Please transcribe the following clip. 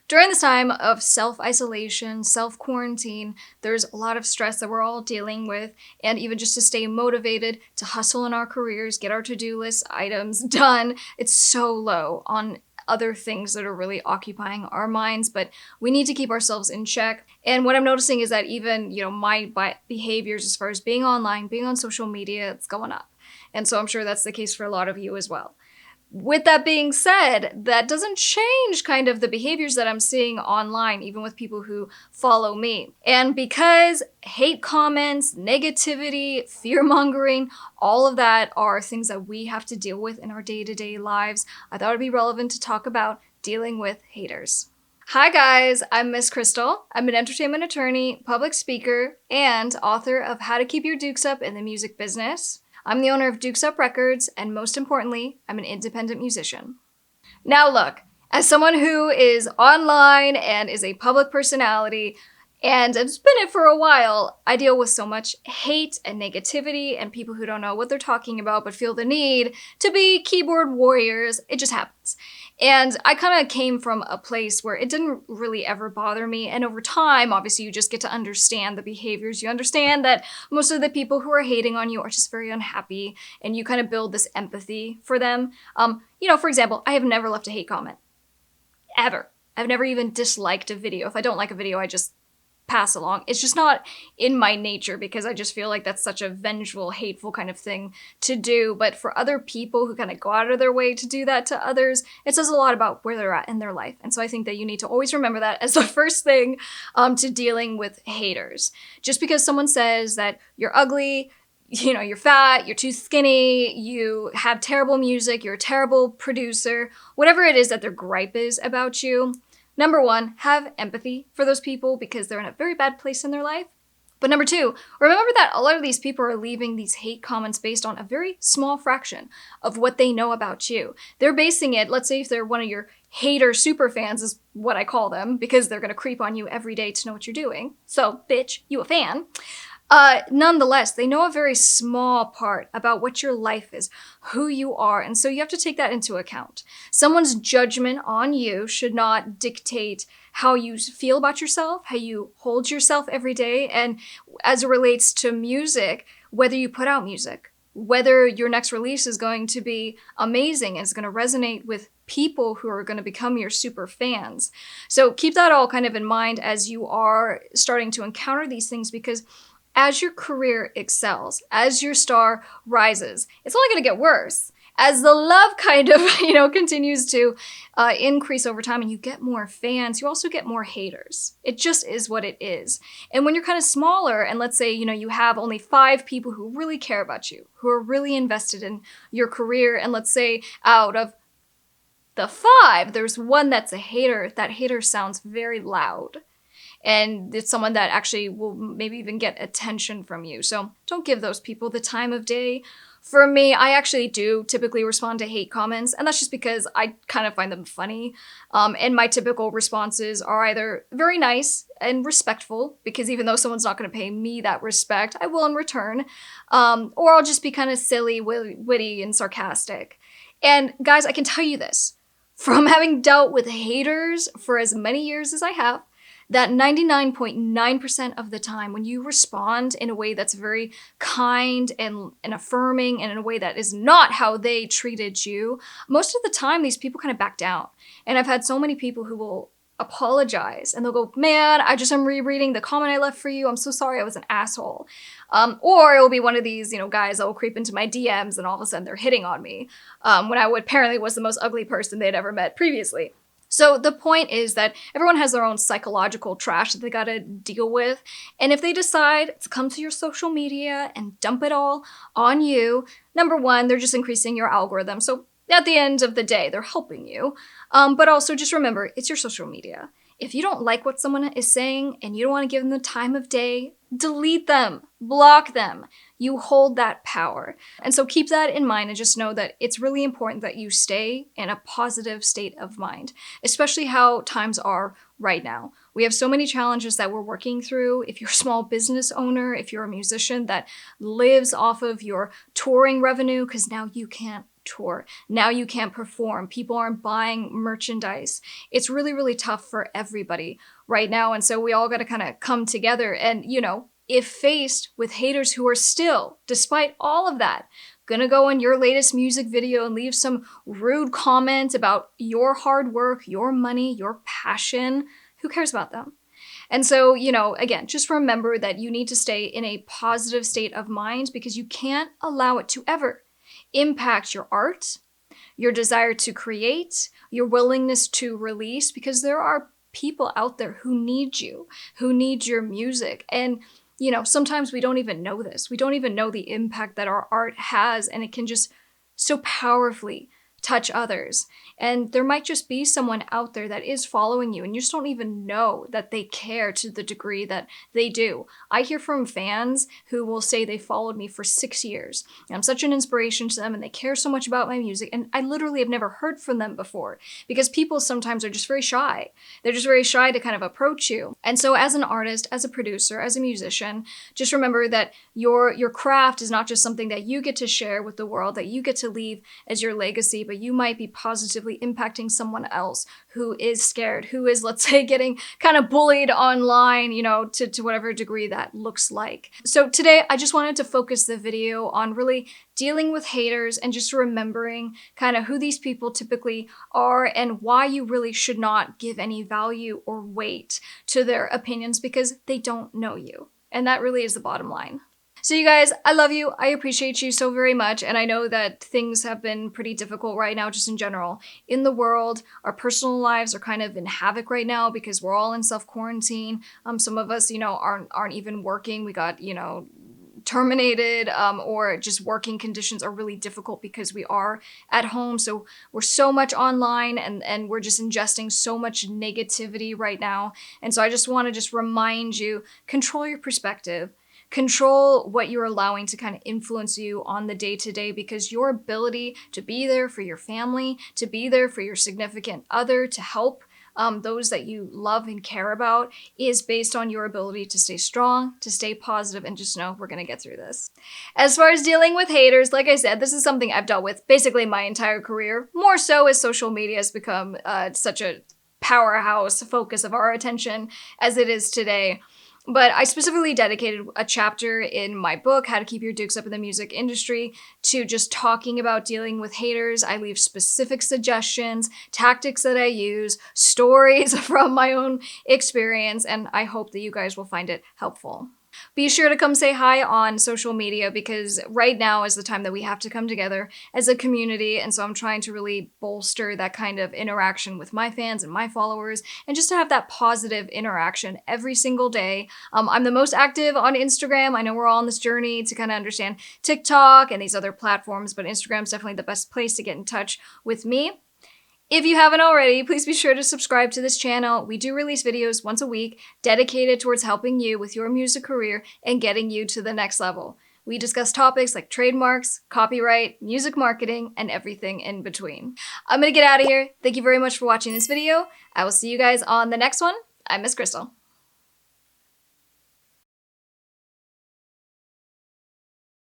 During this time of self-isolation, self-quarantine, there's a lot of stress that we're all dealing with, and even just to stay motivated to hustle in our careers, get our to-do list items done, it's so low on other things that are really occupying our minds, but we need to keep ourselves in check. And what I'm noticing is that even, my behaviors as far as being online, being on social media, it's going up. And so I'm sure that's the case for a lot of you as well. With that being said, that doesn't change kind of the behaviors that I'm seeing online, even with people who follow me. And because hate comments, negativity, fear-mongering, all of that are things that we have to deal with in our day-to-day lives, I thought it'd be relevant to talk about dealing with haters. Hi guys, I'm Miss Krystle. I'm an entertainment attorney, public speaker, and author of How to Keep Your Dukes Up in the Music Business. I'm the owner of Dukes Up Records, and most importantly, I'm an independent musician. Now look, as someone who is online and is a public personality, and has been it for a while, I deal with so much hate and negativity and people who don't know what they're talking about but feel the need to be keyboard warriors. It just happens. And I kind of came from a place where it didn't really ever bother me. And over time, obviously, you just get to understand the behaviors. You understand that most of the people who are hating on you are just very unhappy, and you kind of build this empathy for them. For example, I have never left a hate comment. Ever. I've never even disliked a video. If I don't like a video, I just pass along. It's just not in my nature because I just feel like that's such a vengeful, hateful kind of thing to do. But for other people who kind of go out of their way to do that to others, it says a lot about where they're at in their life. And so I think that you need to always remember that as the first thing to dealing with haters. Just because someone says that you're ugly, you're fat, you're too skinny, you have terrible music, you're a terrible producer, whatever it is that their gripe is about you, number one, have empathy for those people because they're in a very bad place in their life. But number two, remember that a lot of these people are leaving these hate comments based on a very small fraction of what they know about you. They're basing it, let's say if they're one of your hater super fans is what I call them, because they're gonna creep on you every day to know what you're doing. So, bitch, you a fan. Nonetheless, they know a very small part about what your life is, who you are, and so you have to take that into account. Someone's judgment on you should not dictate how you feel about yourself, how you hold yourself every day, and as it relates to music, whether you put out music, whether your next release is going to be amazing and it's going to resonate with people who are going to become your super fans. So keep that all kind of in mind as you are starting to encounter these things, because as your career excels, as your star rises, it's only going to get worse. As the love kind of, continues to increase over time and you get more fans, you also get more haters. It just is what it is. And when you're kind of smaller and let's say, you have only 5 people who really care about you, who are really invested in your career, and let's say out of the 5, there's one that's a hater, that hater sounds very loud. And it's someone that actually will maybe even get attention from you. So don't give those people the time of day. For me, I actually do typically respond to hate comments, and that's just because I kind of find them funny. And my typical responses are either very nice and respectful, because even though someone's not going to pay me that respect, I will in return. Or I'll just be kind of silly, witty, and sarcastic. And guys, I can tell you this, from having dealt with haters for as many years as I have, that 99.9% of the time when you respond in a way that's very kind and affirming and in a way that is not how they treated you, most of the time these people kind of back down. And I've had so many people who will apologize and they'll go, man, I just am rereading the comment I left for you. I'm so sorry, I was an asshole. Or it will be one of these, guys that will creep into my DMs and all of a sudden they're hitting on me when I apparently was the most ugly person they'd ever met previously. So the point is that everyone has their own psychological trash that they gotta deal with. And if they decide to come to your social media and dump it all on you, number one, they're just increasing your algorithm. So at the end of the day, they're helping you. But also just remember, it's your social media. If you don't like what someone is saying and you don't want to give them the time of day, delete them, block them. You hold that power. And so keep that in mind and just know that it's really important that you stay in a positive state of mind, especially how times are right now. We have so many challenges that we're working through. If you're a small business owner, if you're a musician that lives off of your touring revenue, because now you can't tour. Now you can't perform. People aren't buying merchandise. It's really, really tough for everybody right now. And so we all got to kind of come together. And, you know, if faced with haters who are still, despite all of that, gonna go in your latest music video and leave some rude comment about your hard work, your money, your passion, who cares about them? And so, you know, again, just remember that you need to stay in a positive state of mind because you can't allow it to ever impact your art, your desire to create, your willingness to release, because there are people out there who need you, who need your music. And you know, sometimes we don't even know this. We don't even know the impact that our art has, and it can just so powerfully touch others. And there might just be someone out there that is following you and you just don't even know that they care to the degree that they do. I hear from fans who will say they followed me for 6 years. And I'm such an inspiration to them and they care so much about my music. And I literally have never heard from them before because people sometimes are just very shy. They're just very shy to kind of approach you. And so as an artist, as a producer, as a musician, just remember that your craft is not just something that you get to share with the world, that you get to leave as your legacy, but you might be positively impacting someone else who is scared, who is, let's say, getting kind of bullied online, you know, to whatever degree that looks like. So today, I just wanted to focus the video on really dealing with haters and just remembering kind of who these people typically are and why you really should not give any value or weight to their opinions because they don't know you. And that really is the bottom line. So you guys, I love you. I appreciate you so very much. And I know that things have been pretty difficult right now, just in general. In the world, our personal lives are kind of in havoc right now because we're all in self-quarantine. Some of us, you know, aren't even working. We got, you know, terminated or just working conditions are really difficult because we are at home. So we're so much online and we're just ingesting so much negativity right now. And so I just want to just remind you, control your perspective. Control what you're allowing to kind of influence you on the day-to-day because your ability to be there for your family, to be there for your significant other, to help those that you love and care about is based on your ability to stay strong, to stay positive, and just know we're gonna get through this. As far as dealing with haters, like I said, this is something I've dealt with basically my entire career, more so as social media has become such a powerhouse focus of our attention as it is today. But I specifically dedicated a chapter in my book, How to Keep Your Dukes Up in the Music Industry, to just talking about dealing with haters. I leave specific suggestions, tactics that I use, stories from my own experience, and I hope that you guys will find it helpful. Be sure to come say hi on social media because right now is the time that we have to come together as a community. And so I'm trying to really bolster that kind of interaction with my fans and my followers and just to have that positive interaction every single day. I'm the most active on Instagram. I know we're all on this journey to kind of understand TikTok and these other platforms, but Instagram's definitely the best place to get in touch with me. If you haven't already, please be sure to subscribe to this channel. We do release videos once a week dedicated towards helping you with your music career and getting you to the next level. We discuss topics like trademarks, copyright, music marketing, and everything in between. I'm gonna get out of here. Thank you very much for watching this video. I will see you guys on the next one. I'm Miss Krystle.